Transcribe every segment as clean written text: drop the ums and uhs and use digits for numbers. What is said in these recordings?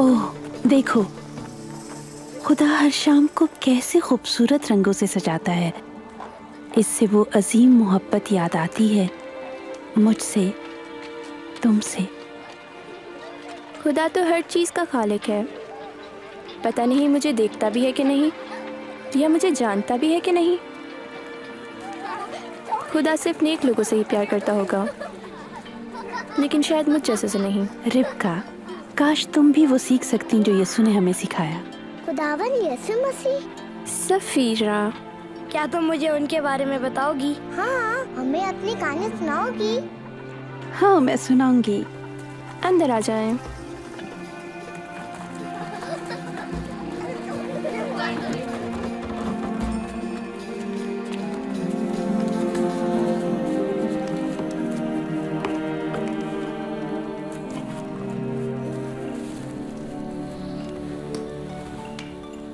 ओह देखो, खुदा हर शाम को कैसे खूबसूरत रंगों से सजाता है। इससे वो अजीम मोहब्बत याद आती है, मुझसे, तुमसे। खुदा तो हर चीज़ का खालिक है। पता नहीं मुझे देखता भी है कि नहीं, या मुझे जानता भी है कि नहीं। खुदा सिर्फ नेक लोगों से ही प्यार करता होगा, लेकिन शायद मुझ जैसे से नहीं। रिबका, काश तुम भी वो सीख सकती जो यीशु ने हमें सिखाया। खुदावन यीशु मसीह। सफीरा, क्या तुम मुझे उनके बारे में बताओगी? हाँ, हमें अपनी कहानी सुनाओगी? हाँ, मैं सुनाऊंगी। अंदर आ जाएं।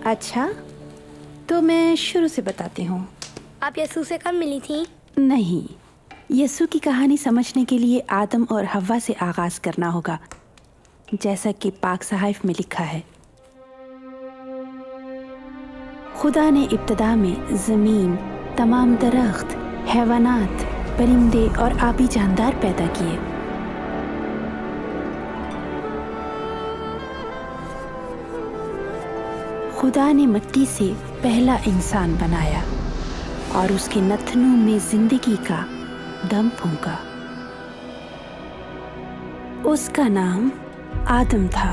अच्छा, तो मैं शुरू से बताती हूँ। आप यीशु से कब मिली थी? नहीं, यीशु की कहानी समझने के लिए आदम और हव्वा से आगाज करना होगा, जैसा कि पाक सहाइफ में लिखा है। खुदा ने इब्तिदा में ज़मीन, तमाम दरख्त, हैवानात, परिंदे और आबी जानदार पैदा किए। खुदा ने मिट्टी से पहला इंसान बनाया और उसके नथनों में जिंदगी का दम फूंका। उसका नाम आदम था।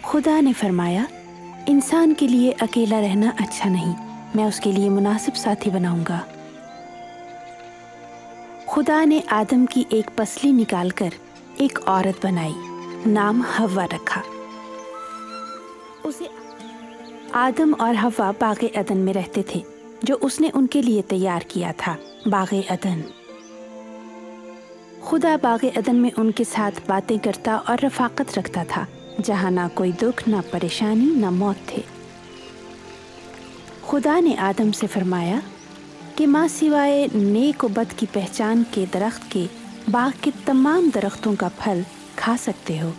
खुदा ने फरमाया, इंसान के लिए अकेला रहना अच्छा नहीं, मैं उसके लिए मुनासिब साथी बनाऊंगा। खुदा ने आदम की एक पसली निकालकर एक औरत बनाई, नाम हव्वा रखा। उसे आदम और हव्वा बागे अदन में रहते थे, जो उसने उनके लिए तैयार किया था, बागे अदन। खुदा बागे अदन में उनके साथ बातें करता और रफाकत रखता था, जहाँ ना कोई दुख, ना परेशानी, ना मौत थे। खुदा ने आदम से फरमाया कि माँ सिवाय नेक व बद की पहचान के दरख्त के बाग के तमाम दरख्तों का फल खा सकते हो।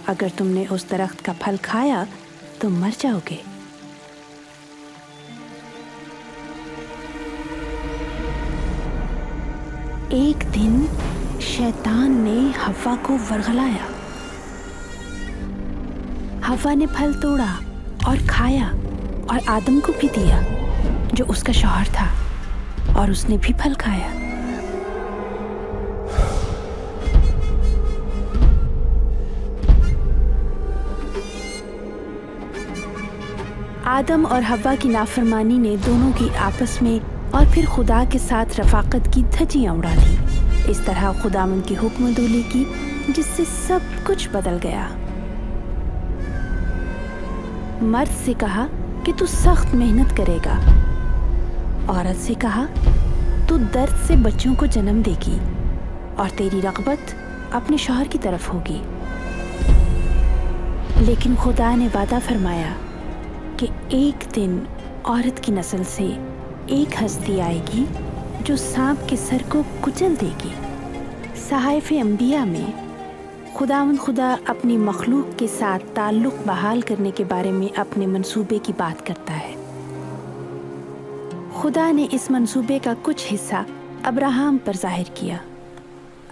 अगर तुमने उस दरख्त का फल खाया तो मर जाओगे। एक दिन शैतान ने हव्वा को वरगलाया। हव्वा ने फल तोड़ा और खाया और आदम को भी दिया, जो उसका शौहर था, और उसने भी फल खाया। आदम और हव्वा की नाफरमानी ने दोनों की आपस में और फिर खुदा के साथ रफाकत की धज्जियां उड़ा दी। इस तरह खुदावंद की हुक्मदूली की, जिससे सब कुछ बदल गया। मर्द से कहा कि तू सख्त मेहनत करेगा। औरत से कहा तू दर्द से बच्चों को जन्म देगी और तेरी रग़बत अपने शौहर की तरफ होगी। लेकिन खुदा ने वादा फरमाया कि एक दिन औरत की नस्ल से एक हस्ती आएगी जो सांप के सर को कुचल देगी। सहाइफ अंबिया में खुदावंद खुदा अपनी मखलूक के साथ ताल्लुक बहाल करने के बारे में अपने मंसूबे की बात करता है। खुदा ने इस मंसूबे का कुछ हिस्सा अब्राहम पर जाहिर किया।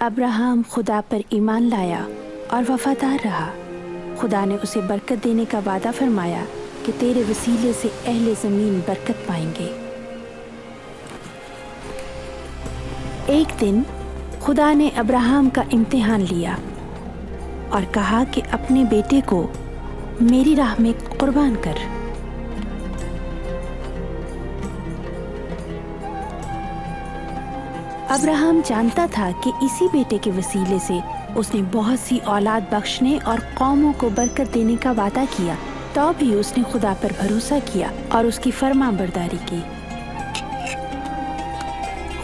अब्राहम खुदा पर ईमान लाया और वफादार रहा। खुदा ने उसे बरकत देने का वादा फरमाया कि तेरे वसीले से अहले ज़मीन बरकत पाएंगे। एक दिन खुदा ने अब्राहम का इम्तिहान लिया और कहा कि अपने बेटे को मेरी राह में कुर्बान कर। अब्राहम जानता था कि इसी बेटे के वसीले से उसने बहुत सी औलाद बख्शने और कौमों को बरकत देने का वादा किया। तो भी उसने खुदा पर भरोसा किया और उसकी फरमाबरदारी की।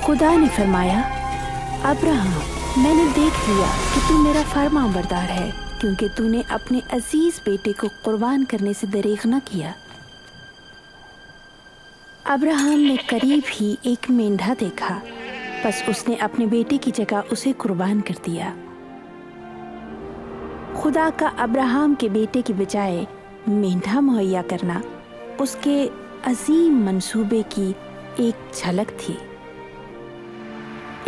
खुदा ने फरमाया, अब्राहम, मैंने देख लिया कि तू मेरा फरमाबरदार है, क्योंकि तूने अपने अजीज बेटे को कुर्बान करने से दरेग न किया। अब्राहम ने करीब ही एक मेंढा देखा, बस उसने अपने बेटे की जगह उसे कुर्बान कर दिया। खुदा का अब्राहम के बेटे की बजाय मेंढा मुहैया करना उसके अजीम मंसूबे की एक झलक थी।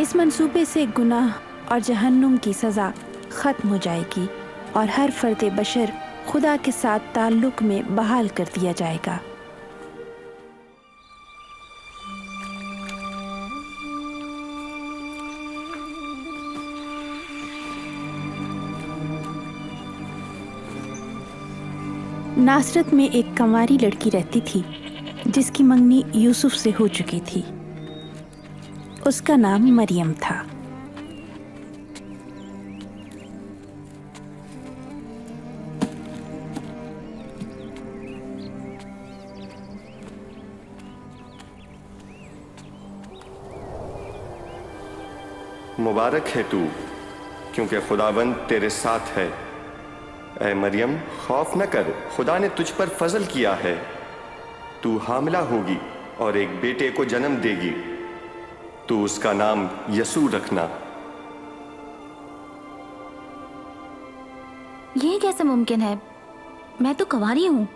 इस मंसूबे से गुनाह और जहन्नुम की सज़ा ख़त्म हो जाएगी और हर फ़र्द बशर खुदा के साथ ताल्लुक़ में बहाल कर दिया जाएगा। नासरत में एक कंवारी लड़की रहती थी जिसकी मंगनी यूसुफ से हो चुकी थी। उसका नाम मरियम था। मुबारक है तू, क्योंकि खुदावंद तेरे साथ है। ऐ मरियम, खौफ न कर, खुदा ने तुझ पर फजल किया है। तू हामिला होगी और एक बेटे को जन्म देगी। तू उसका नाम यसू रखना। ये कैसे मुमकिन है? मैं तो कंवारी हूँ।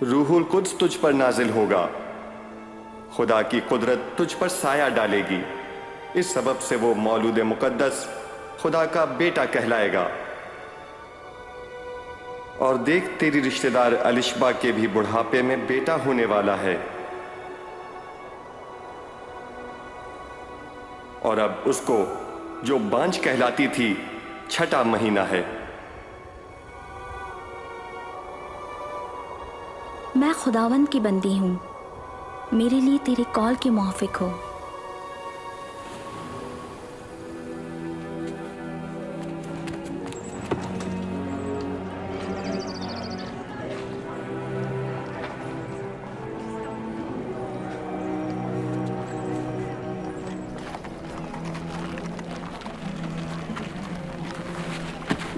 रूहुल कुद्स तुझ पर नाजिल होगा। खुदा की कुदरत तुझ पर साया डालेगी। इस सबब से वो मौलूद मुकद्दस खुदा का बेटा कहलाएगा। और देख, तेरी रिश्तेदार अलिशबा के भी बुढ़ापे में बेटा होने वाला है, और अब उसको जो बांझ कहलाती थी 6वां महीना है। मैं खुदावंद की बंदी हूँ, मेरे लिए तेरे कॉल के मुआफिक हो।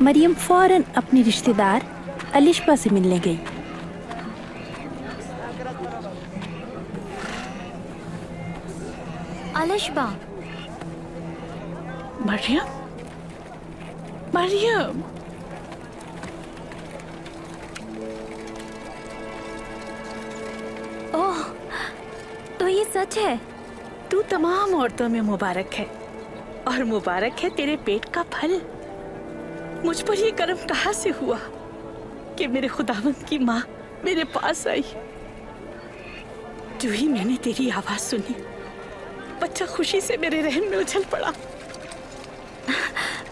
मरियम फौरन अपनी रिश्तेदार अलिशबा से मिलने गई। अलिशबा, मरियम, मरियम, ओह, तो ये सच है? तू तमाम औरतों में मुबारक है, और मुबारक है तेरे पेट का फल। मुझ पर ये करम कहाँ से हुआ कि मेरे खुदावंद की माँ मेरे पास आई। जो ही मैंने तेरी आवाज सुनी, बच्चा खुशी से मेरे रहम में उछल पड़ा।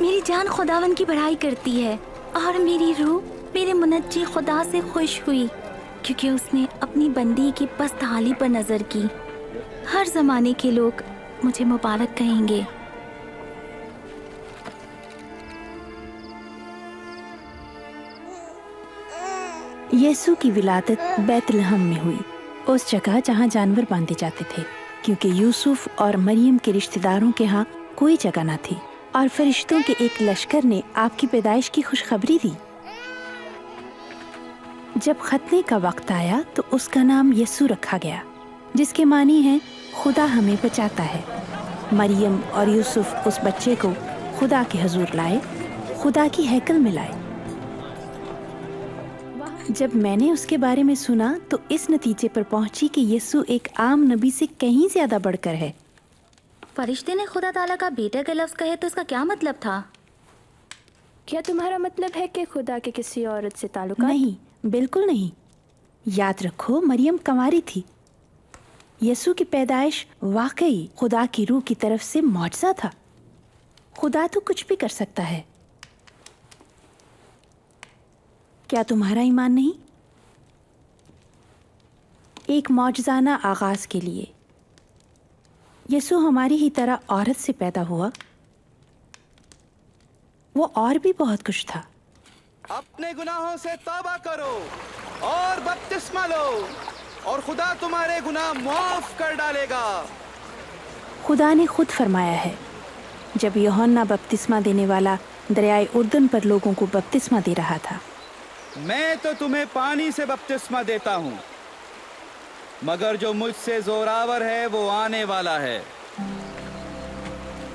मेरी जान खुदावंद की बड़ाई करती है, और मेरी रूह मेरे मुनज्जी खुदा से खुश हुई, क्योंकि उसने अपनी बंदी की पस्तहाली पर नजर की। हर जमाने के लोग मुझे मुबारक कहेंगे। यीशु की विलादत बैतलहम में हुई, उस जगह जहाँ जानवर बांधे जाते थे, क्योंकि यूसुफ और मरियम के रिश्तेदारों के यहाँ कोई जगह न थी। और फरिश्तों के एक लश्कर ने आपकी पैदाइश की खुशखबरी दी। जब खतने का वक्त आया तो उसका नाम यसू रखा गया, जिसके मानी है खुदा हमें बचाता है। मरियम और यूसुफ उस बच्चे को खुदा के हजूर लाए, खुदा की हैकल में लाए। जब मैंने उसके बारे में सुना तो इस नतीजे पर पहुंची कि यीशु एक आम नबी से कहीं ज्यादा बढ़कर है। फरिश्ते ने खुदा ताला का बेटा का लफ्ज़ कहे तो इसका क्या मतलब था? क्या तुम्हारा मतलब है कि खुदा के किसी औरत से ताल्लुकात? नहीं, बिल्कुल नहीं। याद रखो, मरियम कंवारी थी। यीशु की पैदाइश वाकई खुदा की रूह की तरफ से मौजज़ा था। खुदा तो कुछ भी कर सकता है। क्या तुम्हारा ईमान नहीं? एक मौजज़ाना आगाज के लिए यीशु हमारी ही तरह औरत से पैदा हुआ। वो और भी बहुत कुछ था। अपने गुनाहों से तौबा करो और बपतिस्मा लो, और खुदा तुम्हारे गुनाह माफ कर डालेगा। खुदा ने खुद फरमाया है, जब यूहन्ना बपतिस्मा देने वाला दरियाए उर्दन पर लोगों को बपतिस्मा दे रहा था, मैं तो तुम्हें पानी से बपतिस्मा देता हूँ, मगर जो मुझसे जोरावर है वो आने वाला है।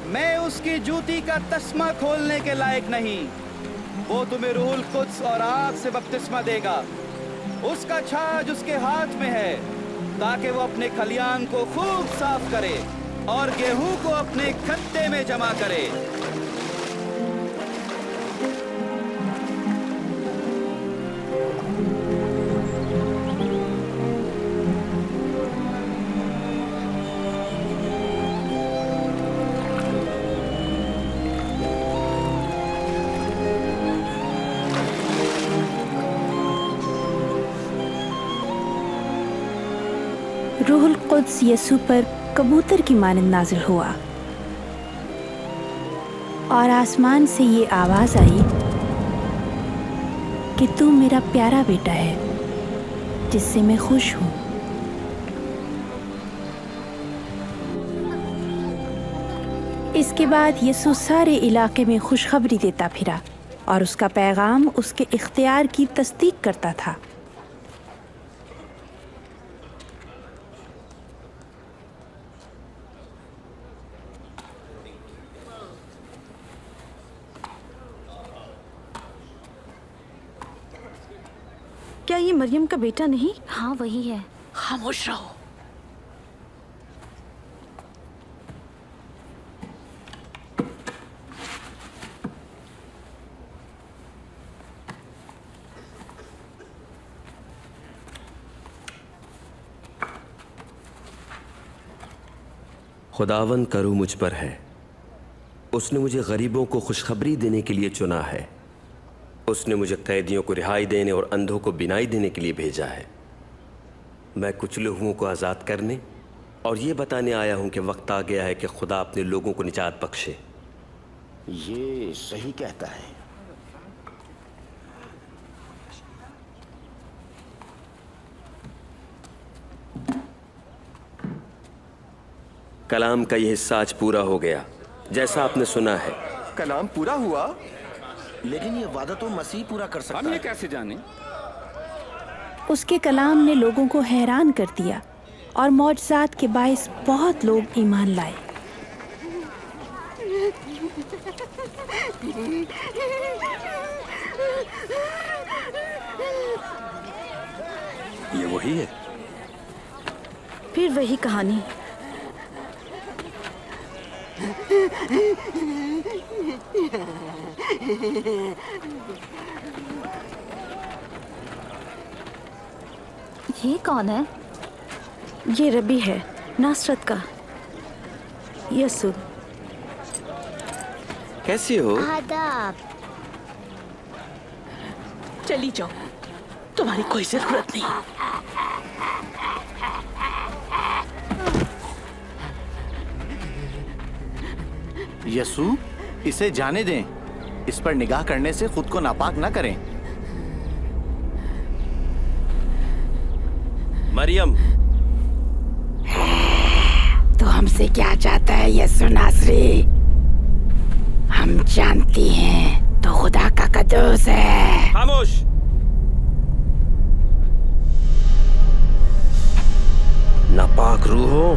मैं उसकी जूती का तस्मा खोलने के लायक नहीं। वो तुम्हें रूहुल कुद्स और आग से बपतिस्मा देगा। उसका छाज उसके हाथ में है ताकि वो अपने खलियान को खूब साफ करे और गेहूं को अपने खत्ते में जमा करे। रूहुल कुद्स यसू पर कबूतर की मानंद नाजिल हुआ और आसमान से ये आवाज आई कि तू मेरा प्यारा बेटा है जिससे मैं खुश हूँ। इसके बाद यसू सारे इलाके में खुशखबरी देता फिरा और उसका पैगाम उसके इख्तियार की तस्दीक करता था। क्या ये मरियम का बेटा नहीं? हाँ वही है। खामोश रहो। खुदावन का रूह मुझ पर है। उसने मुझे गरीबों को खुशखबरी देने के लिए चुना है। उसने मुझे कैदियों को रिहाई देने और अंधों को बिनाई देने के लिए भेजा है। मैं कुचले हुओं को आज़ाद करने और ये बताने आया हूँ कि वक्त आ गया है कि खुदा अपने लोगों को निजात बख्शे। ये सही कहता है। कलाम का यह हिस्सा आज पूरा हो गया जैसा आपने सुना है। कलाम पूरा हुआ, लेकिन ये वादा तो मसीह पूरा कर सकता है। हम ये कैसे जाने? उसके कलाम ने लोगों को हैरान कर दिया और मौजज़ात के बाइस बहुत लोग ईमान लाए। ये वही है। फिर वही कहानी। ये कौन है? ये रबी है, नासरत का, यसू। कैसी हो? आदाब। चली जाओ, तुम्हारी कोई जरूरत नहीं। यसू, इसे जाने दें। इस पर निगाह करने से खुद को नापाक ना करें। मरियम, तो हमसे क्या चाहता है यसू नासरी? हम जानती हैं तो खुदा का कदूस है। खामोश। नापाक रूहों,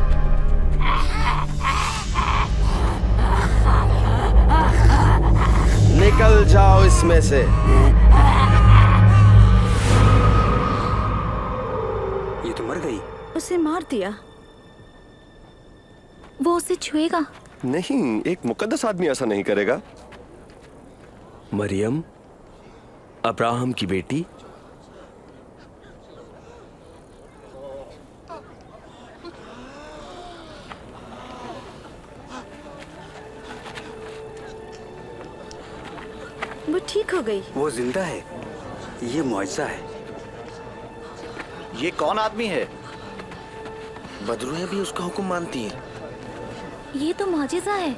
निकल जाओ इसमें से। ये तो मर गई। उसे मार दिया। वो उसे छुएगा? नहीं, एक मुकद्दस आदमी ऐसा नहीं करेगा। मरियम, अब्राहम की बेटी, वो ठीक हो गई। वो जिंदा है। ये मुआजिजा है। ये कौन आदमी है? बदरूहें भी उसका हुक्म मानती हैं। ये तो मौजिज़ा है।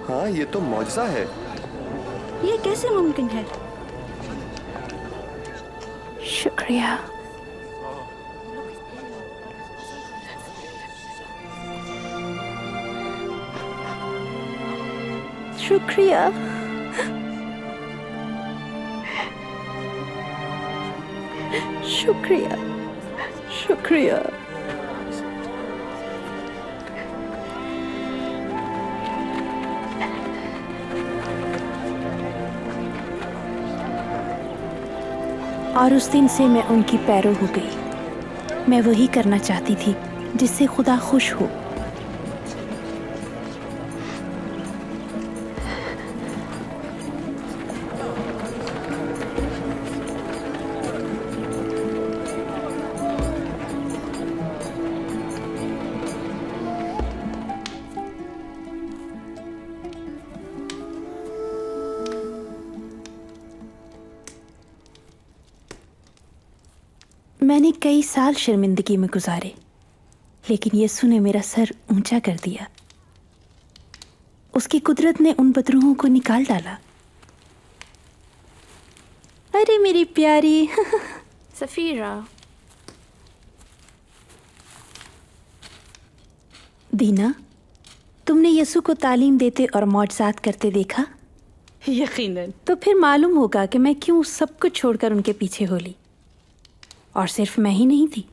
हाँ, ये तो मौजज़ा है। ये कैसे मुमकिन है? शुक्रिया। शुक्रिया। शुक्रिया। शुक्रिया। और उस दिन से मैं उनकी पैरों हो गई। मैं वही करना चाहती थी जिससे खुदा खुश हो। मैंने कई साल शर्मिंदगी में गुजारे, लेकिन यीशु ने मेरा सर ऊंचा कर दिया। उसकी कुदरत ने उन बदरूहों को निकाल डाला। अरे मेरी प्यारी सफीरा, दीना, तुमने यीशु को तालीम देते और मौजज़ात करते देखा? यकीनन। तो फिर मालूम होगा कि मैं क्यों सब कुछ छोड़कर उनके पीछे हो ली। और सिर्फ मैं ही नहीं थी,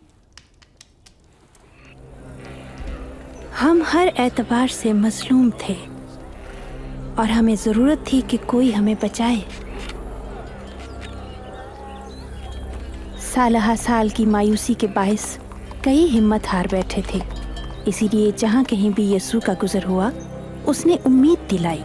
हम हर एतबार से मजलूम थे और हमें ज़रूरत थी कि कोई हमें बचाए। सालहा साल की मायूसी के बायस कई हिम्मत हार बैठे थे, इसीलिए जहाँ कहीं भी यीशु का गुजर हुआ उसने उम्मीद दिलाई।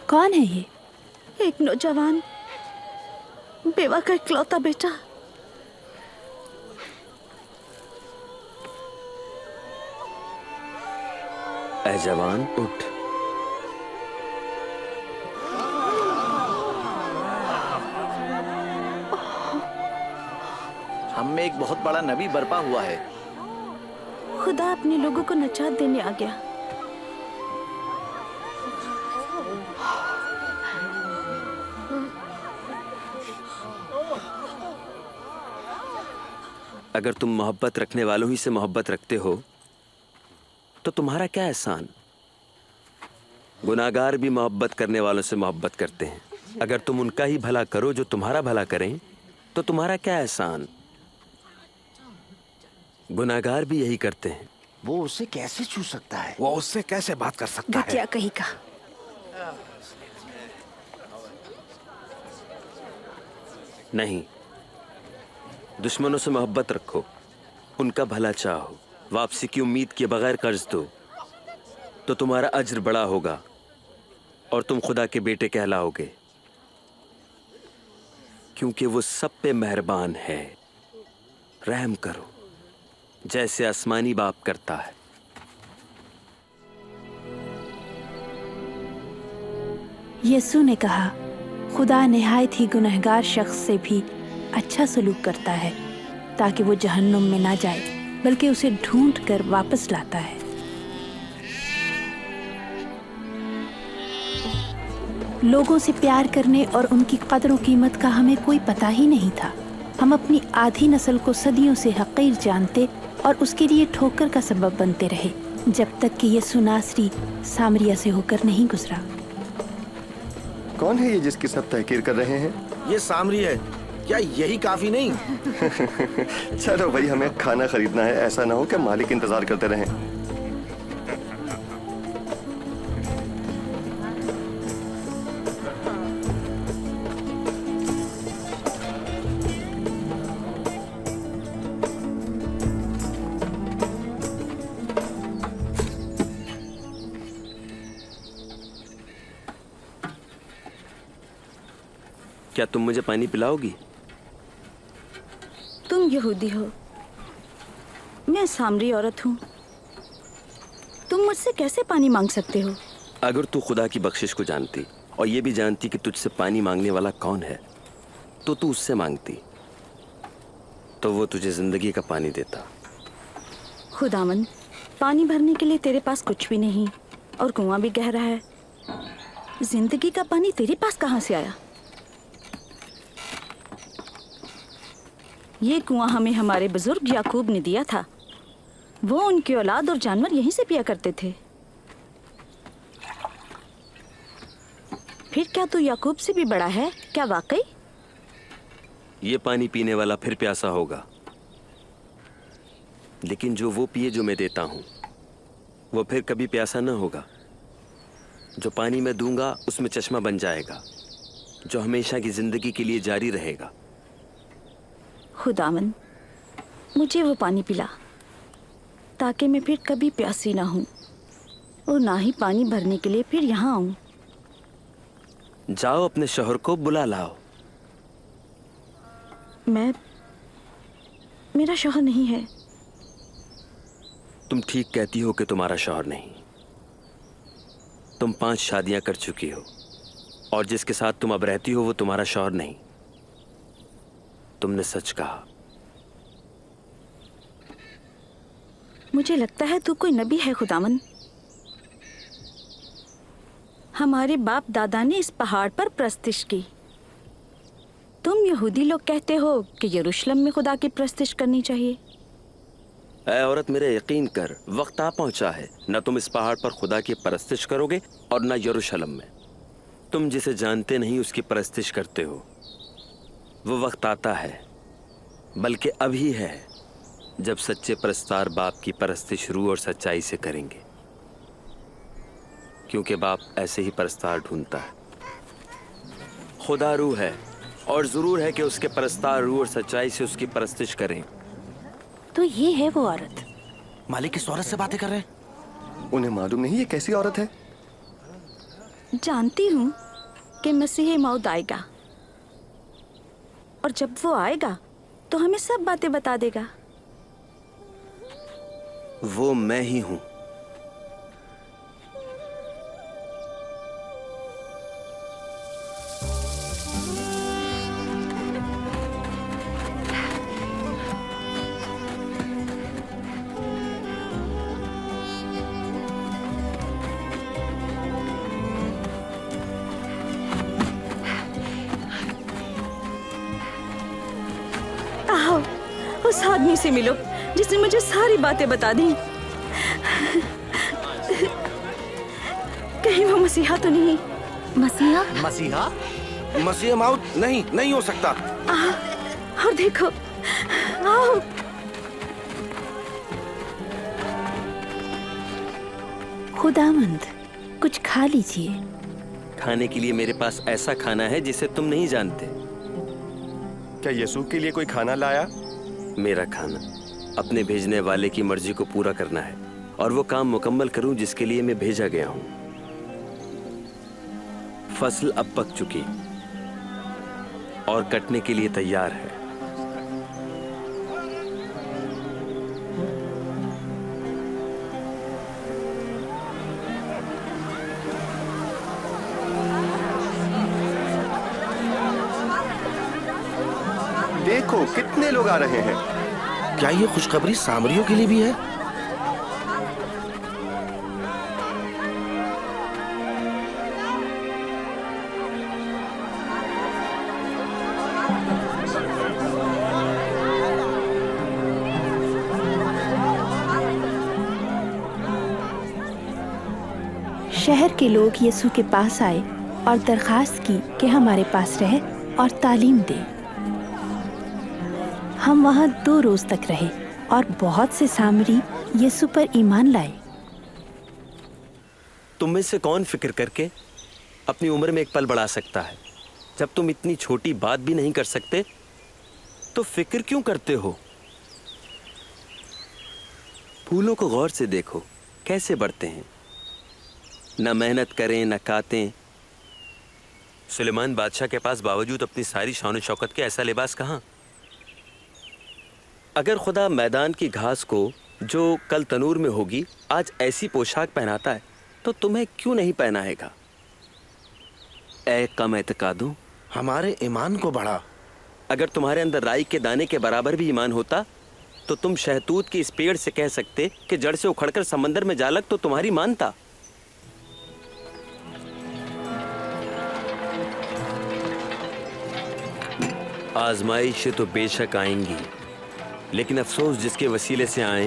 कौन है ये? एक नौजवान, बेवा का इकलौता बेटा। ऐ जवान, उठ। हम में एक बहुत बड़ा नबी बर्पा हुआ है। खुदा अपने लोगों को नजात देने आ गया। अगर तुम मोहब्बत रखने वालों ही से मोहब्बत रखते हो तो तुम्हारा क्या एहसान। गुनाहगार भी मोहब्बत करने वालों से मोहब्बत करते हैं। अगर तुम उनका ही भला करो जो तुम्हारा भला करें तो तुम्हारा क्या एहसान। गुनाहगार भी यही करते हैं। वो उससे कैसे छू सकता है? वो उससे कैसे बात कर सकता है? क्या कही का? नहीं, दुश्मनों से मोहब्बत रखो, उनका भला चाहो, वापसी की उम्मीद के बगैर कर्ज दो, तो तुम्हारा अज्र बड़ा होगा और तुम खुदा के बेटे कहलाओगे, क्योंकि वो सब पे मेहरबान है। रहम करो जैसे आसमानी बाप करता है। यीशु ने कहा, खुदा निहायत ही गुनहगार शख्स से भी अच्छा सलूक करता है ताकि वो जहन्नुम में ना जाए, बल्कि उसे ढूंढ कर वापस लाता है। लोगों से प्यार करने और उनकी कदर और कीमत का हमें कोई पता ही नहीं था। हम अपनी आधी नस्ल को सदियों से हकीर जानते और उसके लिए ठोकर का सबब बनते रहे, जब तक कि यीशु नासरी सामरिया से होकर नहीं गुजरा। कौन है ये जिसकी सब तहकीर कर रहे हैं? ये सामरी है। क्या यही काफी नहीं? चलो भाई, हमें खाना खरीदना है, ऐसा ना हो कि मालिक इंतजार करते रहें। क्या तुम मुझे पानी पिलाओगी? तुम यहूदी हो, मैं सामरी औरत हूँ। तुम मुझसे कैसे पानी मांग सकते हो? अगर तू खुदा की बख्शिश को जानती और ये भी जानती कि तुझसे पानी मांगने वाला कौन है, तो तू उससे मांगती, तो वो तुझे जिंदगी का पानी देता। खुदावन, पानी भरने के लिए तेरे पास कुछ भी नहीं और कुआं भी गहरा है। जिंदगी का पानी तेरे पास कहाँ से आया? ये कुआं हमें हमारे बुजुर्ग याकूब ने दिया था। वो उनकी औलाद और जानवर यहीं से पिया करते थे। फिर क्या तू याकूब से भी बड़ा है? क्या वाकई? ये पानी पीने वाला फिर प्यासा होगा, लेकिन जो वो पिए जो मैं देता हूं वो फिर कभी प्यासा न होगा। जो पानी मैं दूंगा उसमें चश्मा बन जाएगा जो हमेशा की जिंदगी के लिए जारी रहेगा। खुदावन, मुझे वो पानी पिला ताकि मैं फिर कभी प्यासी ना हूं और ना ही पानी भरने के लिए फिर यहाँ आऊं। जाओ अपने शौहर को बुला लाओ। मेरा शौहर नहीं है। तुम ठीक कहती हो कि तुम्हारा शौहर नहीं। तुम 5 शादियां कर चुकी हो और जिसके साथ तुम अब रहती हो वो तुम्हारा शौहर नहीं। तुमने सच कहा। मुझे लगता है तू कोई नबी है खुदावन। हमारे बाप दादा ने इस पहाड़ पर प्रस्तिश की। तुम यहूदी लोग कहते हो कि यरूशलेम में खुदा की प्रस्तिश करनी चाहिए। ऐ औरत, मेरे यकीन कर, वक्त आ पहुंचा है। न तुम इस पहाड़ पर खुदा की परस्तिश करोगे और न यरूशलेम में। तुम जिसे जानते नहीं उसकी परस्तिश करते हो। वो वक्त आता है, बल्कि अभी है, जब सच्चे परस्तार बाप की परस्तिश रूह और सच्चाई से करेंगे, क्योंकि बाप ऐसे ही परस्तार ढूंढता है। खुदा रूह है और जरूर है कि उसके परस्तार रूह और सच्चाई से उसकी परस्तिश करें। तो ये है वो औरत। मालिक किस औरत से बातें कर रहे हैं? उन्हें मालूम नहीं ये कैसी औरत है? जानती हूँ कि मसीह मौद आएगा और जब वो आएगा तो हमें सब बातें बता देगा। वो मैं ही हूं। आओ, उस आदमी से मिलो जिसने मुझे सारी बातें बता दी। कहीं वो मसीहा तो नहीं? मसीहा? मसीहा? मसीह माउद नहीं हो सकता। और देखो, आओ। खुदावंद, कुछ खा लीजिए। खाने के लिए मेरे पास ऐसा खाना है जिसे तुम नहीं जानते। क्या यीशु के लिए कोई खाना लाया? मेरा खाना अपने भेजने वाले की मर्जी को पूरा करना है और वो काम मुकम्मल करूं जिसके लिए मैं भेजा गया हूं। फसल अब पक चुकी और कटने के लिए तैयार है। देखो कितने लोग आ रहे हैं। क्या ये खुशखबरी सामरियों के लिए भी है? शहर के लोग यीशु के पास आए और दरखास्त की कि हमारे पास रहे और तालीम दे। हम वहाँ 2 रोज तक रहे और बहुत से सामरी यीशु पर ईमान लाए। तुम में से कौन फिक्र करके अपनी उम्र में एक पल बढ़ा सकता है? जब तुम इतनी छोटी बात भी नहीं कर सकते तो फिक्र क्यों करते हो? फूलों को गौर से देखो, कैसे बढ़ते हैं, न मेहनत करें न कातें। सुलेमान बादशाह के पास बावजूद अपनी सारी शान शौकत के ऐसा लिबास कहाँ? अगर खुदा मैदान की घास को जो कल तनूर में होगी आज ऐसी पोशाक पहनाता है तो तुम्हें क्यों नहीं पहनाएगा? ऐ कम एतकादों, हमारे ईमान को बढ़ा। अगर तुम्हारे अंदर राई के दाने के बराबर भी ईमान होता तो तुम शहतूत के इस पेड़ से कह सकते कि जड़ से उखड़कर समंदर में जा लग तो तुम्हारी मानता। आजमाइशें तो बेशक आएंगी, लेकिन अफसोस जिसके वसीले से आए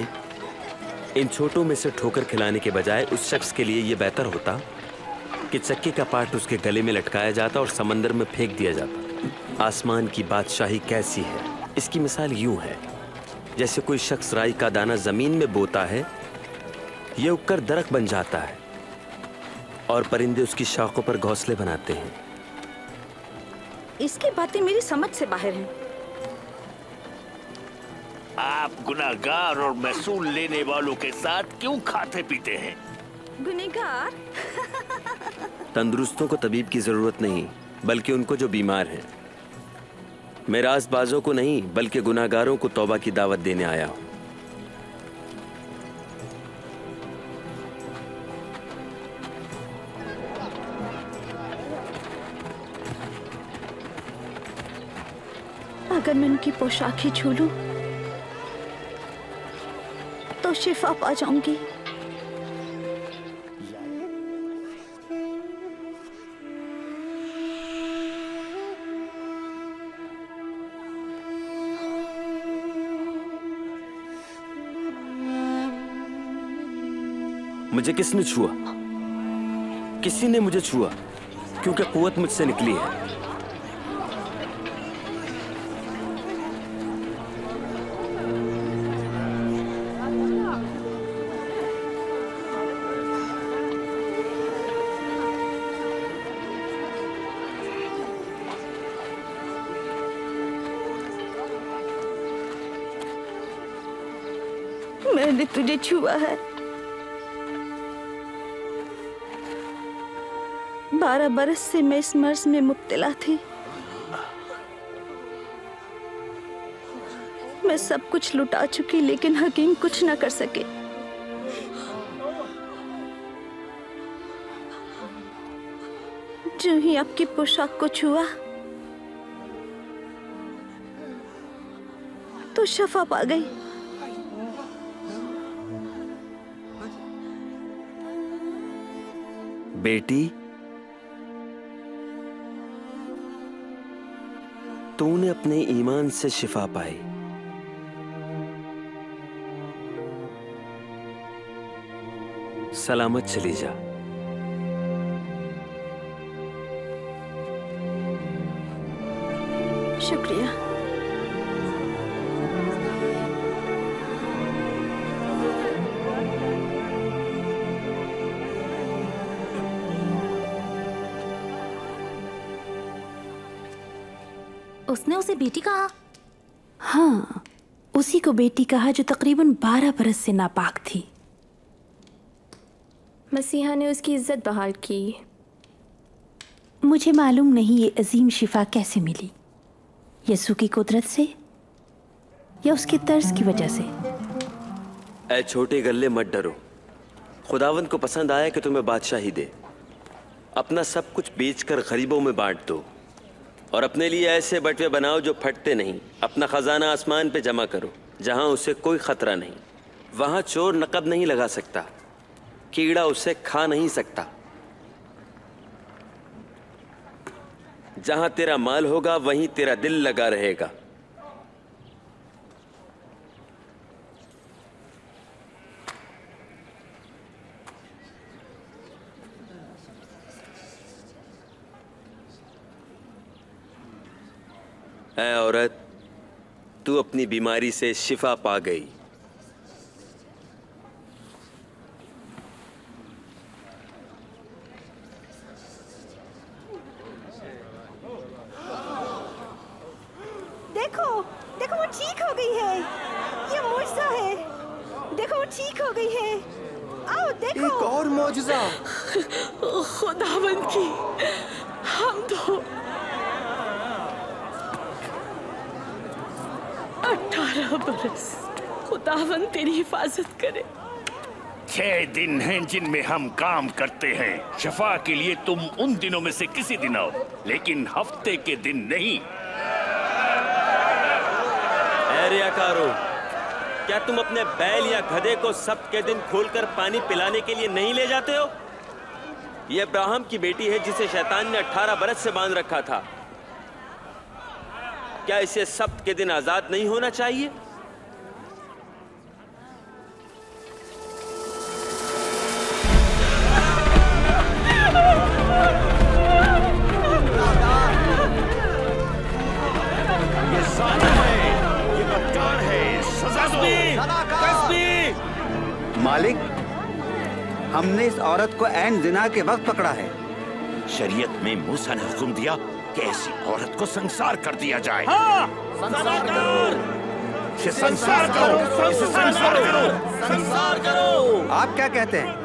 इन छोटों में से ठोकर खिलाने के बजाय उस शख्स के लिए यह बेहतर होता कि चक्के का पार्ट उसके गले में लटकाया जाता और समंदर में फेंक दिया जाता। आसमान की बादशाही कैसी है, इसकी मिसाल यूं है जैसे कोई शख्स राई का दाना जमीन में बोता है, ये उगकर दरख्त बन जाता है और परिंदे उसकी शाखों पर घोंसले बनाते हैं। इसकी बातें मेरी समझ से बाहर हैं। आप गुनाहगार और महसूल लेने वालों के साथ क्यों खाते पीते हैं? गुनहगार? तंदुरुस्तों को तबीब की जरूरत नहीं, बल्कि उनको जो बीमार हैं। मैं रासबाजों को नहीं बल्कि गुनाहगारों को तौबा की दावत देने आया हूं। अगर मैं उनकी पोशाक ही छू लूं तो शिफा पा जाऊंगी। मुझे किसने छुआ? किसी ने मुझे छुआ, क्योंकि कुव्वत मुझसे निकली है। मैंने तुझे छुआ है। 12 बरस से मैं इस मर्ज में मुब्तला थी। मैं सब कुछ लुटा चुकी, लेकिन हकीम कुछ न कर सके। जो ही आपकी पोशाक को छुआ तो शफा पा गई। बेटी, तूने अपने ईमान से शिफा पाई। सलामत चली जा। शुक्रिया। उसने उसे बेटी कहा? हाँ, उसी को बेटी कहा जो तकरीबन 12 बरस से नापाक थी। मसीहा ने उसकी इज्जत बहाल की। मुझे मालूम नहीं ये अजीम शिफा कैसे मिली, यसू की कुदरत से या उसके तर्स की वजह से। ऐ छोटे गल्ले, मत डरो। खुदावंद को पसंद आया कि तुम्हें बादशाही दे। अपना सब कुछ बेचकर गरीबों में बांट दो और अपने लिए ऐसे बटवे बनाओ जो फटते नहीं। अपना खजाना आसमान पे जमा करो, जहां उसे कोई खतरा नहीं। वहां चोर नकब नहीं लगा सकता, कीड़ा उसे खा नहीं सकता। जहां तेरा माल होगा वहीं तेरा दिल लगा रहेगा। ऐ औरत, तू अपनी बीमारी से शिफा पा गई। देखो, देखो वो ठीक हो गई है। ये मुआजिज़ा है। देखो वो ठीक हो गई है। आओ देखो। एक और मौजज़ा। खुदावंद की हम तो 18 बरस। खुदावंद तेरी हिफाजत करे। 6 दिन हैं जिनमें हम काम करते हैं। शफा के लिए तुम उन दिनों में से किसी दिन आओ, लेकिन हफ्ते के दिन नहीं। ऐ रियाकारो, क्या तुम अपने बैल या गधे को सब्त के दिन खोलकर पानी पिलाने के लिए नहीं ले जाते हो? ये अब्राहम की बेटी है जिसे शैतान ने 18 बरस से बांध रखा था। क्या इसे सब्त के दिन आजाद नहीं होना चाहिए? जालिम है, ये बदकार है, सजा दो। मालिक, हमने इस औरत को ऐन जिना के वक्त पकड़ा है। शरीयत में मूसा ने हुक्म दिया कि ऐसी औरत को संसार कर दिया जाए। इसे संसार करो, इसे संसार करो, संसार करो। आप क्या कहते हैं?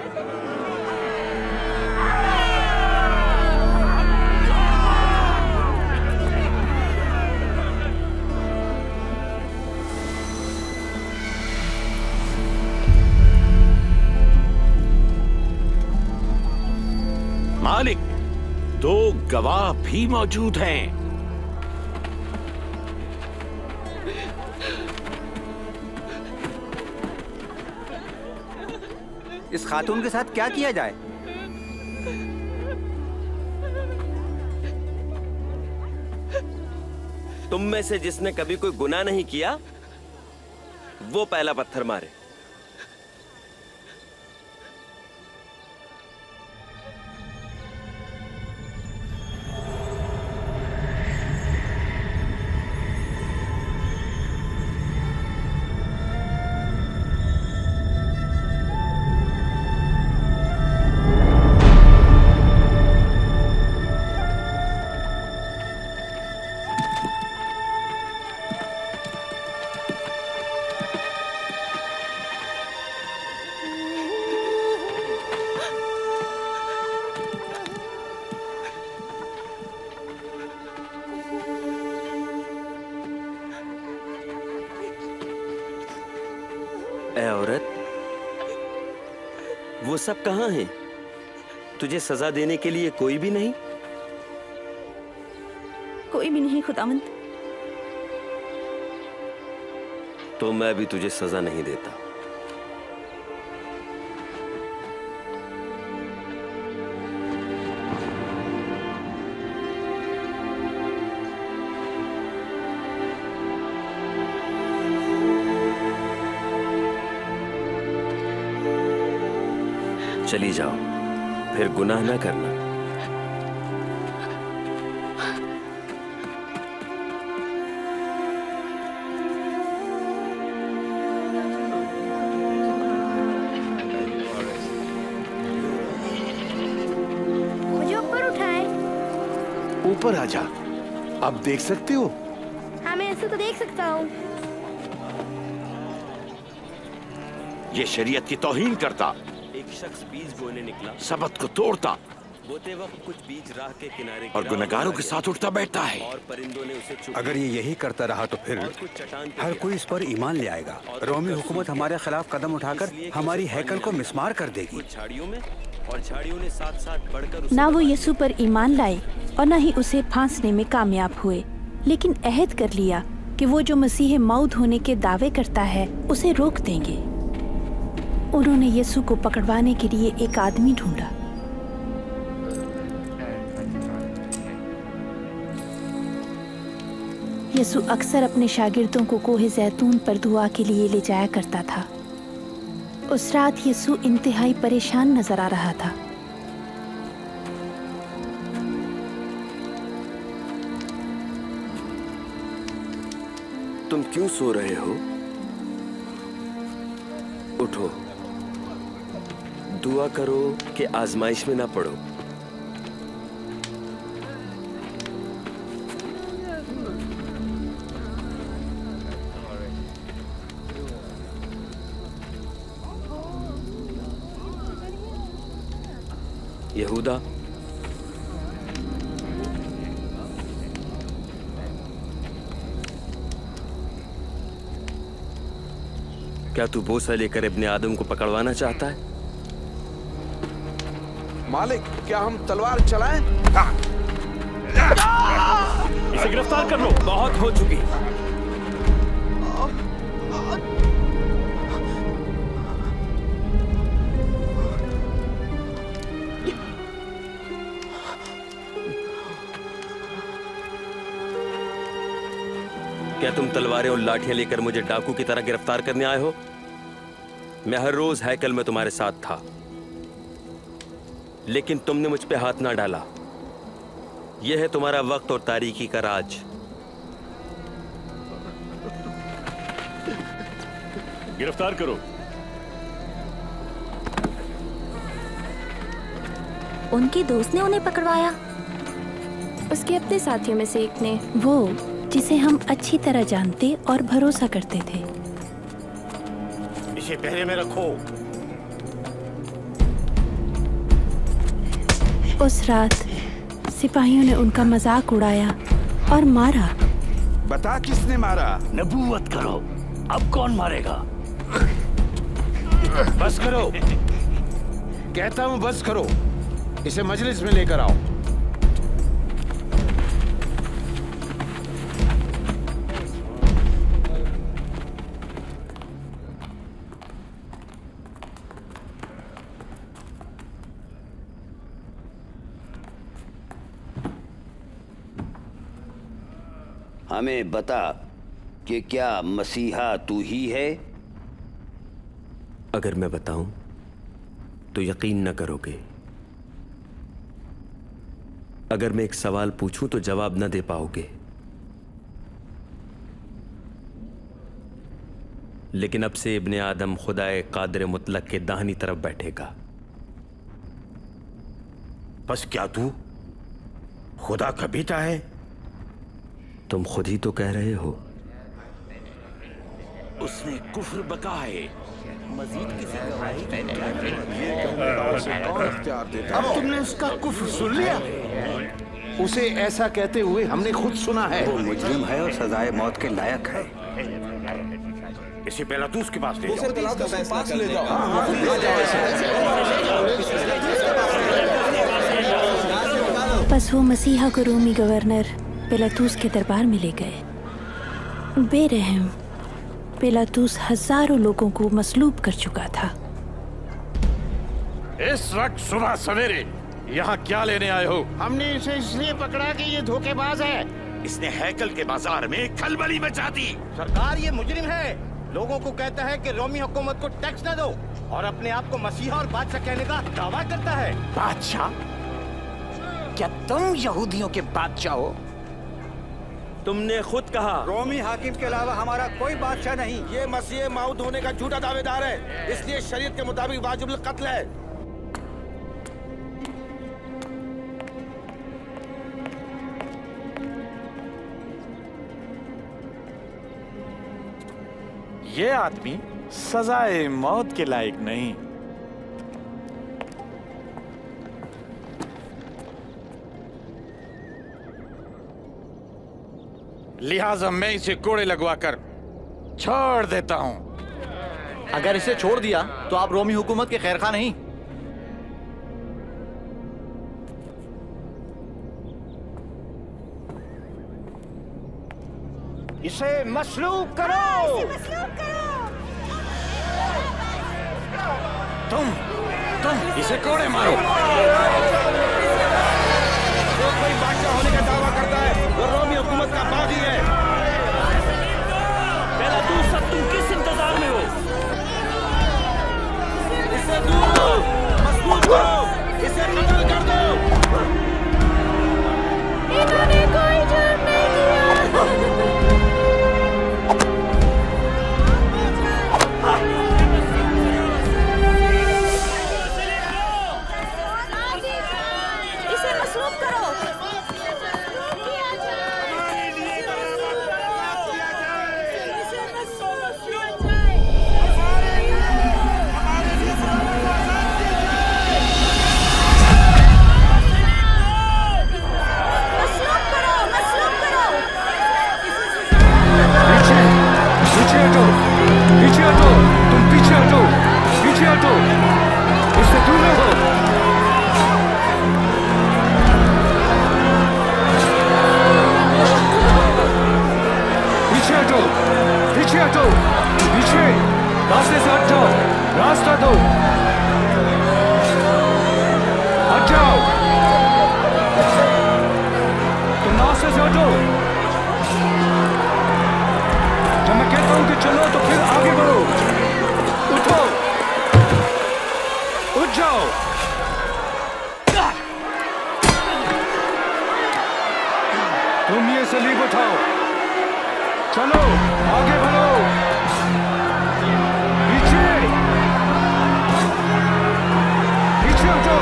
मालिक, 2 गवाह भी मौजूद हैं। इस खातून के साथ क्या किया जाए? तुम में से जिसने कभी कोई गुनाह नहीं किया, वो पहला पत्थर मारे। ए औरत, वो सब कहाँ हैं? तुझे सजा देने के लिए कोई भी नहीं? कोई भी नहीं खुदावंद। तो मैं भी तुझे सजा नहीं देता। चली जाओ, फिर गुनाह ना करना। मुझे ऊपर उठाए। ऊपर आजा, अब देख सकते हो? हाँ, मैं ऐसे तो देख सकता हूँ। ये शरीयत की तौहीन करता। एक शख्स बीज बोने निकला, सबत को तोड़ता, बोते वक्त कुछ बीज राह के किनारे और गुनहगारों के साथ उठता बैठता है। और परिंदों ने उसे चुग अगर ये यही करता रहा तो फिर हर कोई इस पर ईमान ले आएगा। रोमी हुकूमत हमारे खिलाफ कदम उठाकर हमारी हैकल को मिस्मार कर देगी। कुछ झाड़ियों में, और झाड़ियों ने साथ साथ बढ़कर ना वो यीशु पर ईमान लाए और ना ही उसे फांसने में कामयाब हुए, लेकिन अहद कर लिया कि वो जो मसीह मौत होने के दावे करता है उसे रोक देंगे। उन्होंने यीशु को पकड़वाने के लिए एक आदमी ढूंढा। यीशु अक्सर अपने शागिर्दों को कोहे जैतून पर दुआ के लिए ले जाया करता था। उस रात यीशु इंतहाई परेशान नजर आ रहा था। तुम क्यों सो रहे हो? उठो, दुआ करो कि आजमाइश में ना पड़ो। यहूदा, क्या तू बोसा लेकर अपने आदम को पकड़वाना चाहता है? मालिक, क्या हम तलवार चलाएं? इसे गिरफ्तार कर लो। बहुत हो चुकी। क्या तुम तलवारें और लाठियां लेकर मुझे डाकू की तरह गिरफ्तार करने आए हो? मैं हर रोज हैकल में तुम्हारे साथ था, लेकिन तुमने मुझ पे हाथ ना डाला। यह है तुम्हारा वक्त और तारीकी का राज। गिरफ्तार करो। उनके दोस्त ने उन्हें पकड़वाया। उसके अपने साथियों में से एक ने। वो जिसे हम अच्छी तरह जानते और भरोसा करते थे। इसे पहरे में रखो। उस रात सिपाहियों ने उनका मजाक उड़ाया और मारा। बता किसने मारा? नबूवत करो, अब कौन मारेगा? बस करो, कहता हूँ बस करो। इसे मजलिस में लेकर आओ। हमें बता कि क्या मसीहा तू ही है? अगर मैं बताऊं तो यकीन न करोगे। अगर मैं एक सवाल पूछूं तो जवाब न दे पाओगे। लेकिन अब से इब्ने आदम खुदाए कादिर मुतलक के दाहिनी तरफ बैठेगा। बस क्या तू खुदा का बेटा है? तुम खुद ही तो कह रहे हो। उसने कुफ्र बका है। मजीद किसी अब तुमने उसका कुफ्र सुन लिया? उसे ऐसा कहते हुए हमने खुद सुना है। वो मुजरिम है और सजाए मौत के लायक है। इसे पिलातूस के पास ले जाओ। बस वो मसीहा को रोमी गवर्नर पिलातूस के दरबार में ले गए। बेरहम पिलातूस हजारों लोगों को मसलूब कर चुका था। इस वक्त सुबह सवेरे यहाँ क्या लेने आए हो? हमने इसे इसलिए पकड़ा कि ये धोखेबाज है। इसने हैकल के बाजार में खलबली मचा दी। सरकार ये मुजरिम है। लोगों को कहता है कि रोमी हुकूमत को टैक्स न दो और अपने आप को मसीहा और बादशाह कहने का दावा करता है। बादशाह? क्या तुम यहूदियों के बादशाह हो? तुमने खुद कहा रोमी हाकिम के अलावा हमारा कोई बादशाह नहीं। ये मसीह माऊद होने का झूठा दावेदार है, इसलिए शरीयत के मुताबिक वाजिबुल कत्ल है। ये आदमी सजाए मौत के लायक नहीं। लिहाजा मैं इसे कोड़े लगवाकर छोड़ देता हूँ। अगर इसे छोड़ दिया तो आप रोमी हुकूमत के खैरखा नहीं। इसे मसलूब करो। तुम इसे कोड़े मारो। जो कोई बादशाह होने का दावा करता है वो रोमी हुकूमत का बागी है। पिलातूस, अब तुम किस इंतजार में हो? इसे दूर मसलूब करो, इसे कत्ल कर दो। इन्होंने कोई जुर्म नहीं किया। इसे मसलूब करो। पीछे हटो, तुम पीछे हटो, पीछे हटो, इससे दूर रहो। पीछे हटो, पीछे हटो, पीछे, रास्ते से हट जाओ, रास्ता दो, हट जाओ, तुम रास्ते से हटो। जब मैं कहता हूं कि चलो तो फिर आगे बढ़ो। उठो, उठ जाओ। तुम ये सलीब उठाओ, चलो आगे बढ़ो। उठो।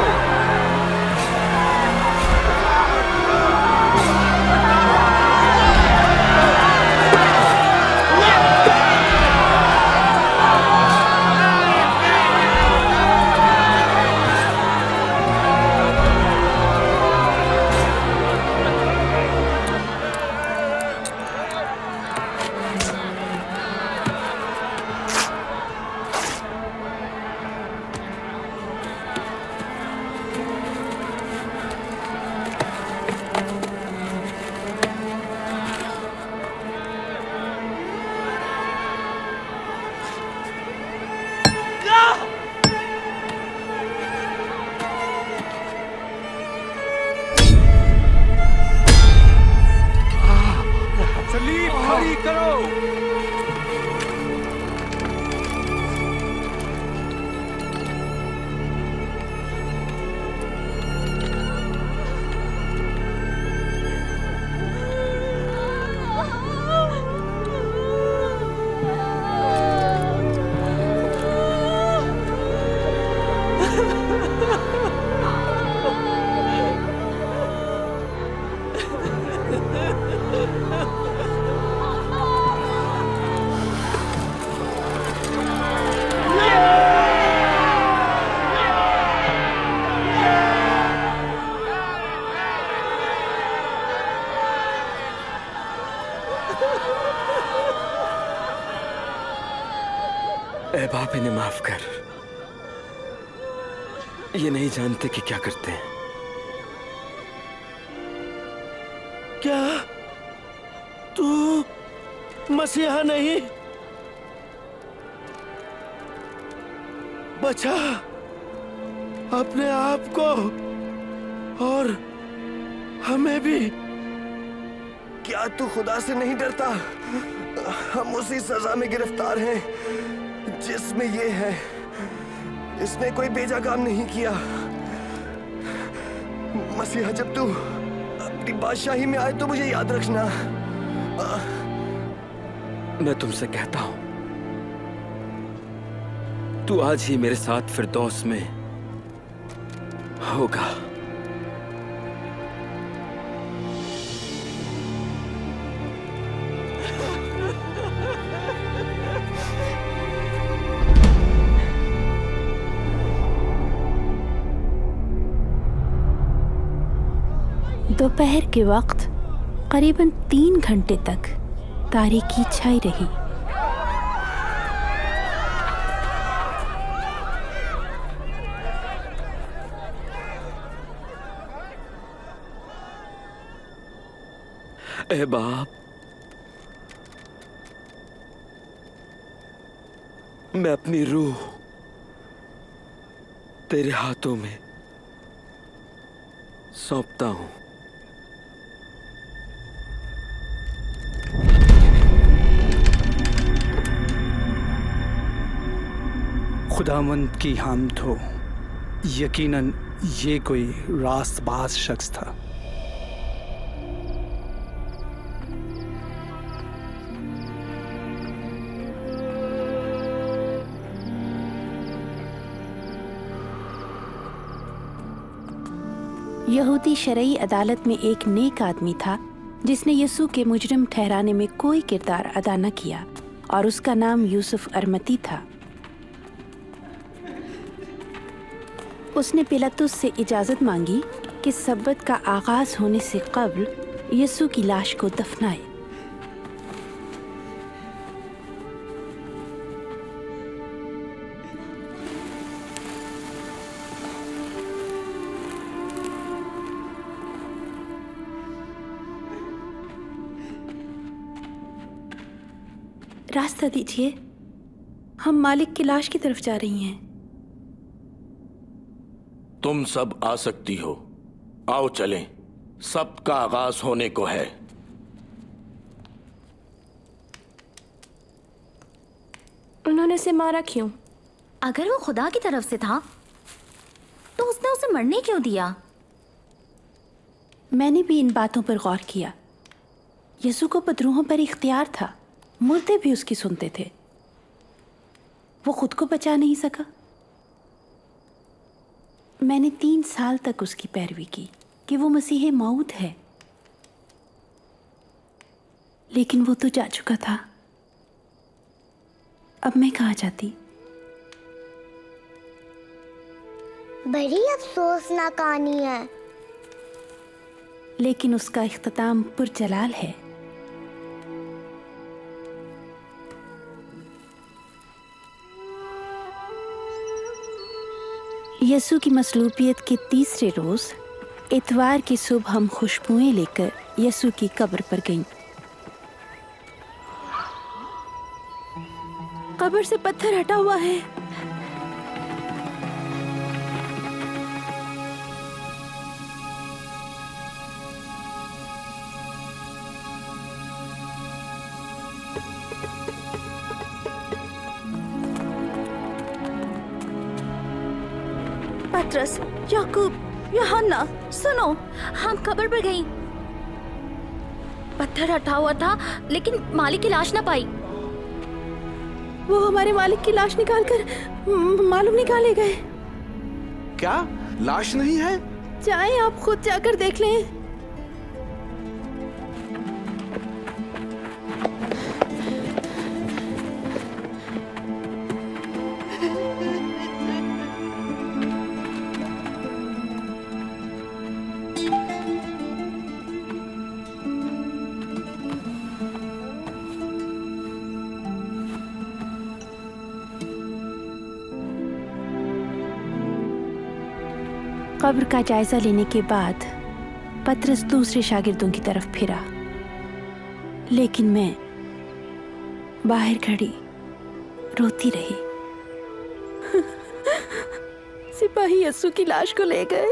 सलीब खड़ी करो। ए बाप, इन्हें माफ कर। ये नहीं जानते कि क्या करते हैं। क्या तू मसीहा नहीं? बचा अपने आप को और हमें भी। क्या तू खुदा से नहीं डरता? हम उसी सजा में गिरफ्तार हैं जिसमें ये है। इसने कोई बेजा काम नहीं किया। मसीहा, जब तू अपनी बादशाही में आए तो मुझे याद रखना। मैं तुमसे कहता हूं, तू आज ही मेरे साथ फिरदौस में होगा। दोपहर के वक्त करीबन 3 घंटे तक तारीकी छाई रही। ए बाप, मैं अपनी रूह तेरे हाथों में सौंपता हूं। खुदावंद की हामद हो। यकीनन ये कोई रास्तबाज शख्स था। यहूदी शरई अदालत में एक नेक आदमी था जिसने यीशु के मुजरिम ठहराने में कोई किरदार अदा न किया, और उसका नाम यूसुफ अरमती था। उसने पिलातुस से इजाज़त मांगी कि सब्बत का आगाज होने से कब्ल यीशु की लाश को दफनाए। रास्ता दीजिए, हम मालिक की लाश की तरफ जा रही हैं। तुम सब आ सकती हो। आओ चलें, सब का आगाज होने को है। उन्होंने उसे मारा क्यों? अगर वो खुदा की तरफ से था तो उसने उसे मरने क्यों दिया? मैंने भी इन बातों पर गौर किया। यीशु को बदरूहों पर इख्तियार था, मुर्दे भी उसकी सुनते थे। वो खुद को बचा नहीं सका। मैंने 3 साल तक उसकी पैरवी की कि वो मसीह मौत है, लेकिन वो तो जा चुका था। अब मैं कहाँ जाती? बड़ी अफसोसनाक कहानी है। लेकिन उसका इख्तिताम पुरजलाल है। यसु की मसलूबियत के तीसरे रोज इतवार की सुबह हम खुशबुएं लेकर यसु की कब्र पर गईं। कब्र से पत्थर हटा हुआ है। पतरस, याकूब, यूहन्ना, सुनो, हम कब्र पर गई। पत्थर हटा हुआ था, लेकिन मालिक की लाश ना पाई। वो हमारे मालिक की लाश निकालकर मालूम निकाले गए। क्या लाश नहीं है? जाएं, आप खुद जाकर देख लें। कब्र का जायजा लेने के बाद पतरस दूसरे शागिर्दों की तरफ फिरा, लेकिन मैं बाहर खड़ी रोती रही। सिपाही यीशु की लाश को ले गए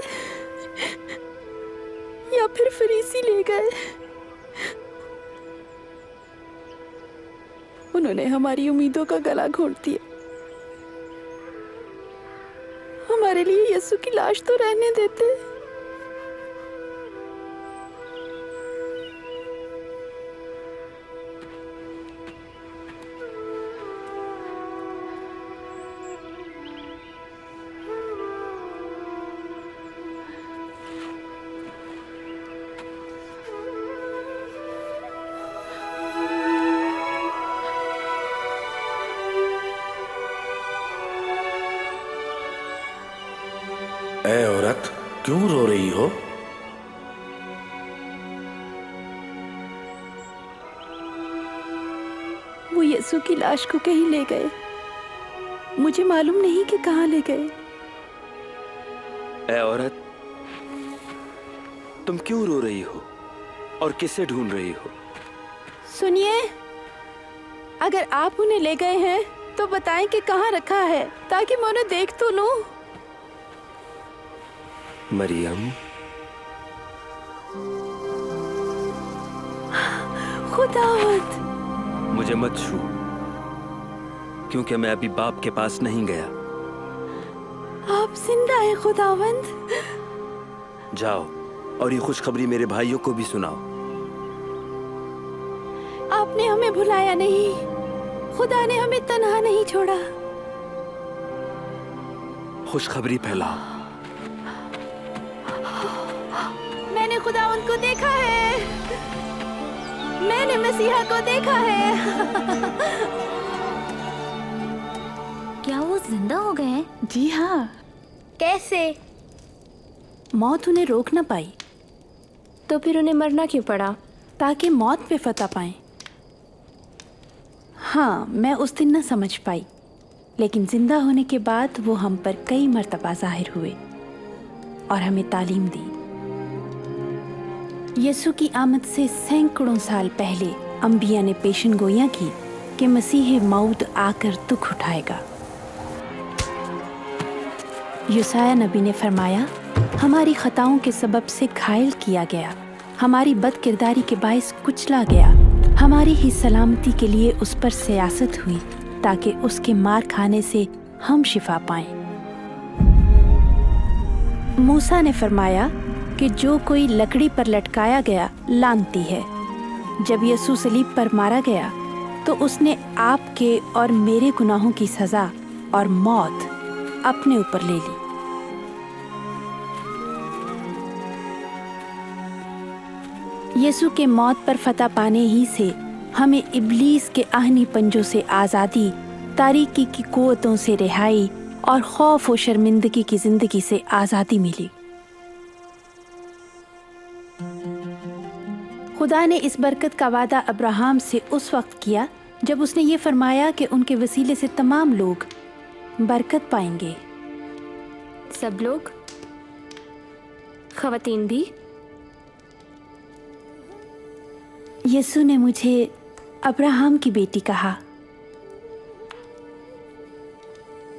या फिर फरीसी ले गए। उन्होंने हमारी उम्मीदों का गला घोंट दिया। हमारे लिए यीशु की लाश तो रहने देते। ऐ औरत, क्यों रो रही हो? वो यीशु की लाश को कहीं ले गए। मुझे मालूम नहीं कि कहाँ ले गए। ऐ औरत, तुम क्यों रो रही हो और किसे ढूंढ रही हो? सुनिए, अगर आप उन्हें ले गए हैं तो बताएं कि कहाँ रखा है, ताकि मैं उन्हें देख तो लूं। मरियम। खुदावंद, मुझे मत छू, क्योंकि मैं अभी बाप के पास नहीं गया। आप जिंदा हैं खुदावंद। जाओ और ये खुशखबरी मेरे भाइयों को भी सुनाओ। आपने हमें भुलाया नहीं, खुदा ने हमें तन्हा नहीं छोड़ा। खुशखबरी फैलाओ। मैंने खुदावंद को देखा है, मैंने मसीहा को देखा है। क्या वो जिंदा हो गए? जी हाँ। कैसे? मौत उन्हें रोक ना पाई। तो फिर उन्हें मरना क्यों पड़ा? ताकि मौत पे फतह पाएं। हाँ, मैं उस दिन ना समझ पाई, लेकिन जिंदा होने के बाद वो हम पर कई मर्तबा जाहिर हुए और हमें तालीम दी। यीशु की आमद से सैकड़ों साल पहले अंबिया ने पेशन गोइयां की कि मसीह मौद आकर दुख उठाएगा। यूसाया नबी ने फरमाया, हमारी खताओं के सबब से घायल किया गया, हमारी बदकिरदारी के बायस कुचला गया, हमारी ही सलामती के लिए उस पर सियासत हुई, ताकि उसके मार खाने से हम शिफा पाएं। मूसा ने फरमाया कि जो कोई लकड़ी पर लटकाया गया लानती है। जब यीशु सलीब पर मारा गया तो उसने आपके और मेरे गुनाहों की सजा और मौत अपने ऊपर ले ली। यीशु के मौत पर फतह पाने ही से हमें इब्लीस के आहनी पंजों से आज़ादी, तारीकी की कुव्वतों से रिहाई और खौफ और शर्मिंदगी की जिंदगी से आज़ादी मिली। खुदा ने इस बरकत का वादा अब्राहम से उस वक्त किया जब उसने ये फरमाया कि उनके वसीले से तमाम लोग बरकत पाएंगे। सब लोग, ख़वातीन भी। यीशु ने मुझे अब्राहम की बेटी कहा,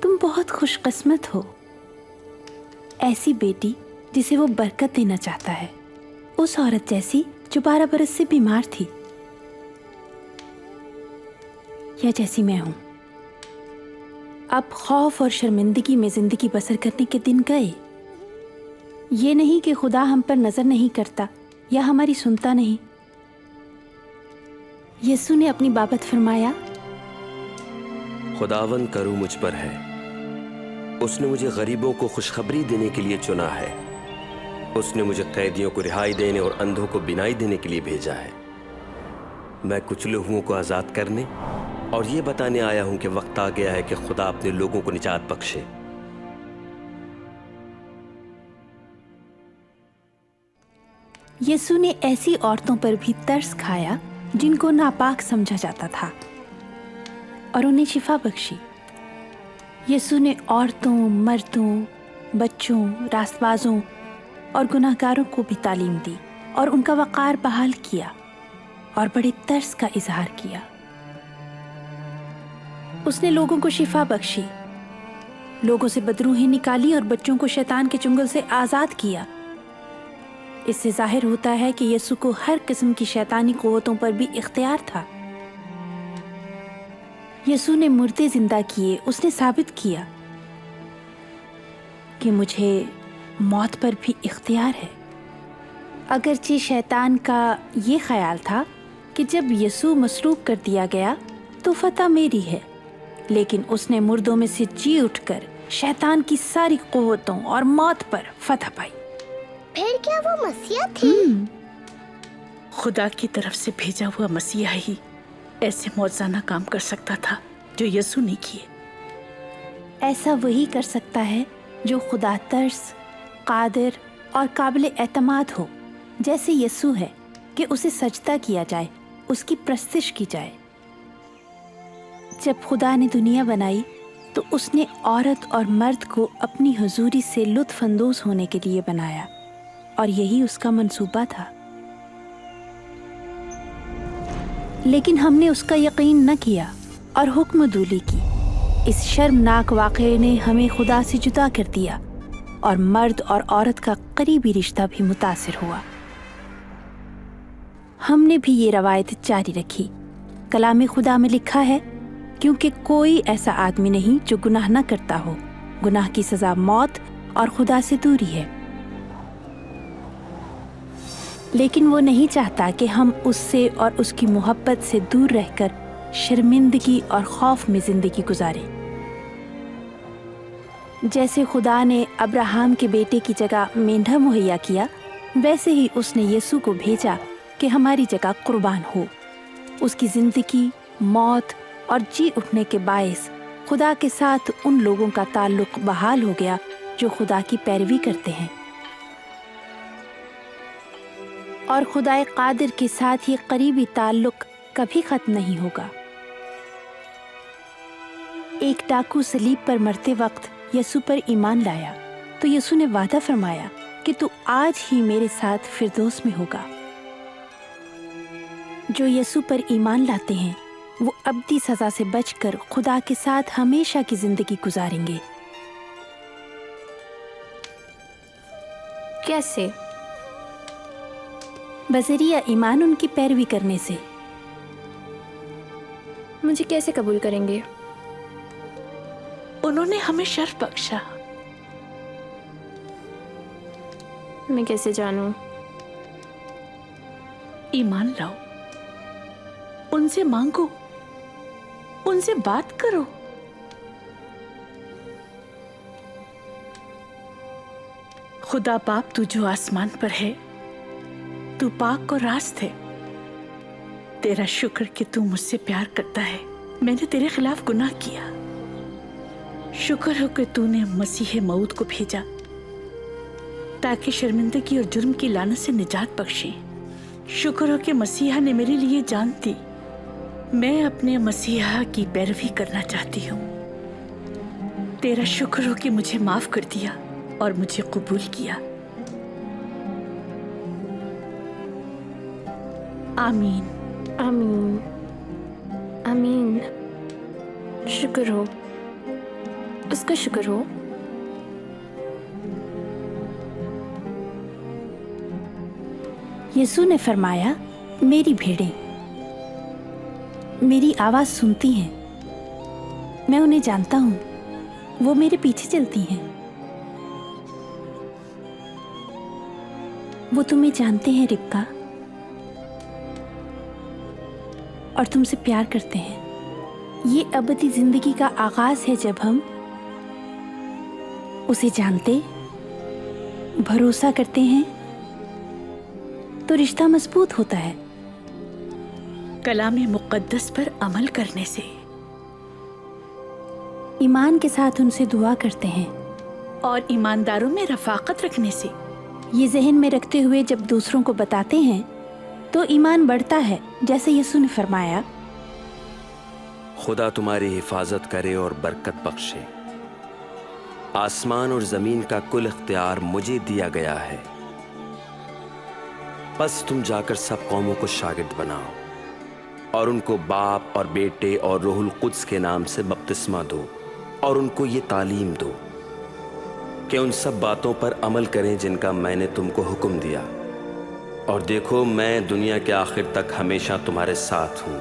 तुम बहुत खुशकिस्मत हो, ऐसी बेटी जिसे वो बरकत देना चाहता है, उस औरत जैसी जो 12 बरस से बीमार थी, या जैसी मैं हूं। अब खौफ और शर्मिंदगी में जिंदगी बसर करने के दिन गए। ये नहीं कि खुदा हम पर नजर नहीं करता या हमारी सुनता नहीं। यीशु ने अपनी बाबत फरमाया, खुदावन करू मुझ पर है, उसने मुझे गरीबों को खुशखबरी देने के लिए चुना है, उसने मुझे कैदियों को रिहाई देने और अंधों को बिनाई देने के लिए भेजा है। मैं कुचले हुओं को आज़ाद करने और ये बताने आया हूं कि वक्त आ गया है कि खुदा अपने लोगों को निजात बख्शे। यीशु ने ऐसी औरतों पर भी तरस खाया जिनको नापाक समझा जाता था और उन्हें शिफा बख्शी। यीशु ने औरतों, मर्दों, बच्चों, रास्तबाजों और गुनाहगारों को भी तालीम दी और उनका वक़ार बहाल किया और बड़े तरस का इजहार किया। उसने लोगों को शिफा बख्शी, लोगों से बदरूहें निकाली और बच्चों को शैतान के चुंगल से आज़ाद किया। इससे जाहिर होता है कि यीशु को हर किस्म की शैतानी कुव्वतों पर भी इख्तियार था। यीशु ने मुर्दे जिंदा किए। उसने साबित किया कि मुझे मौत पर भी इख्तियार है। अगरचे शैतान का ये ख्याल था कि जब यीशु मसलूब कर दिया गया तो फतह मेरी है, लेकिन उसने मुर्दों में से जी उठकर शैतान की सारी कुव्वतों और मौत पर फतह पाई। फिर क्या वो मसीहा थी? खुदा की तरफ से भेजा हुआ मसीहा ही ऐसे मौजज़ाना काम कर सकता था जो यीशु ने किए। ऐसा वही कर सकता है जो खुदा तरस, कादिर और काबिल एतमाद हो, जैसे यीशु है, कि उसे सजदा किया जाए, उसकी प्रस्तिश की जाए। जब खुदा ने दुनिया बनाई तो उसने औरत और मर्द को अपनी हुजूरी से लुत्फ अंदोज होने के लिए बनाया और यही उसका मंसूबा था। लेकिन हमने उसका यकीन न किया और हुक्मदूली की। इस शर्मनाक वाक़े ने हमें खुदा से जुदा कर दिया और मर्द और औरत का करीबी रिश्ता भी मुतासिर हुआ। हमने भी ये रवायत जारी रखी। कलाम खुदा में लिखा है, क्योंकि कोई ऐसा आदमी नहीं जो गुनाह न करता हो, गुनाह की सज़ा मौत और खुदा से दूरी है। लेकिन वो नहीं चाहता कि हम उससे और उसकी मोहब्बत से दूर रहकर शर्मिंदगी और खौफ में ज़िंदगी गुजारें। जैसे खुदा ने अब्राहम के बेटे की जगह मेंढा मुहैया किया, वैसे ही उसने यीशु को भेजा कि हमारी जगह कुर्बान हो। उसकी ज़िंदगी, मौत और जी उठने के बायस खुदा के साथ उन लोगों का ताल्लुक बहाल हो गया जो खुदा की पैरवी करते हैं, और खुदाए कादिर के साथ ये करीबी ताल्लुक कभी ख़त्म नहीं होगा। एक डाकू सलीब पर मरते वक्त यीशु पर ईमान लाया तो यीशु ने वादा फरमाया कि तू आज ही मेरे साथ फिरदौस में होगा। जो यीशु पर ईमान लाते हैं वो अब्दी सज़ा से बचकर खुदा के साथ हमेशा की ज़िंदगी गुजारेंगे। कैसे? बज़रिया ईमान उनकी पैरवी करने से। मुझे कैसे कबूल करेंगे? उन्होंने हमें शर्फ बख्शा। मैं कैसे जानूं? ईमान लाओ, उनसे मांगो, उनसे बात करो। खुदा बाप तू जो आसमान पर है, तू पाक और रास्त है। तेरा शुक्र कि तू मुझसे प्यार करता है। मैंने तेरे खिलाफ गुनाह किया। शुक्र हो कि तूने मसीह मऊद को भेजा ताकि शर्मिंदगी और जुर्म की लानत से निजात बख्शे। शुक्र हो कि मसीहा ने मेरे लिए जान दी। मैं अपने मसीहा की पैरवी करना चाहती हूँ। तेरा शुक्र हो कि मुझे माफ कर दिया और मुझे कबूल किया। आमीन आमीन आमीन। शुक्र हो, उसका शुक्र हो। यीशु ने फरमाया, मेरी भेड़ें मेरी आवाज सुनती हैं, मैं उन्हें जानता हूं, वो मेरे पीछे चलती हैं। वो तुम्हें जानते हैं रिबका, और तुमसे प्यार करते हैं। ये अबदी जिंदगी का आगाज है जब हम उसे जानते, भरोसा करते हैं, तो रिश्ता मजबूत होता है। कलाम मुक़द्दस पर अमल करने से, ईमान के साथ उनसे दुआ करते हैं, और ईमानदारों में रफ़ाक़त रखने से। ये जहन में रखते हुए जब दूसरों को बताते हैं तो ईमान बढ़ता है, जैसे यीशु ने फरमाया, खुदा तुम्हारी हिफाजत करे और बरकत बख्शे। आसमान और जमीन का कुल इख्तियार मुझे दिया गया है। बस तुम जाकर सब कौमों को शागिर्द बनाओ और उनको बाप और बेटे और रूहुल कुद्स के नाम से बपतिस्मा दो, और उनको ये तालीम दो कि उन सब बातों पर अमल करें जिनका मैंने तुमको हुक्म दिया। और देखो, मैं दुनिया के आखिर तक हमेशा तुम्हारे साथ हूँ।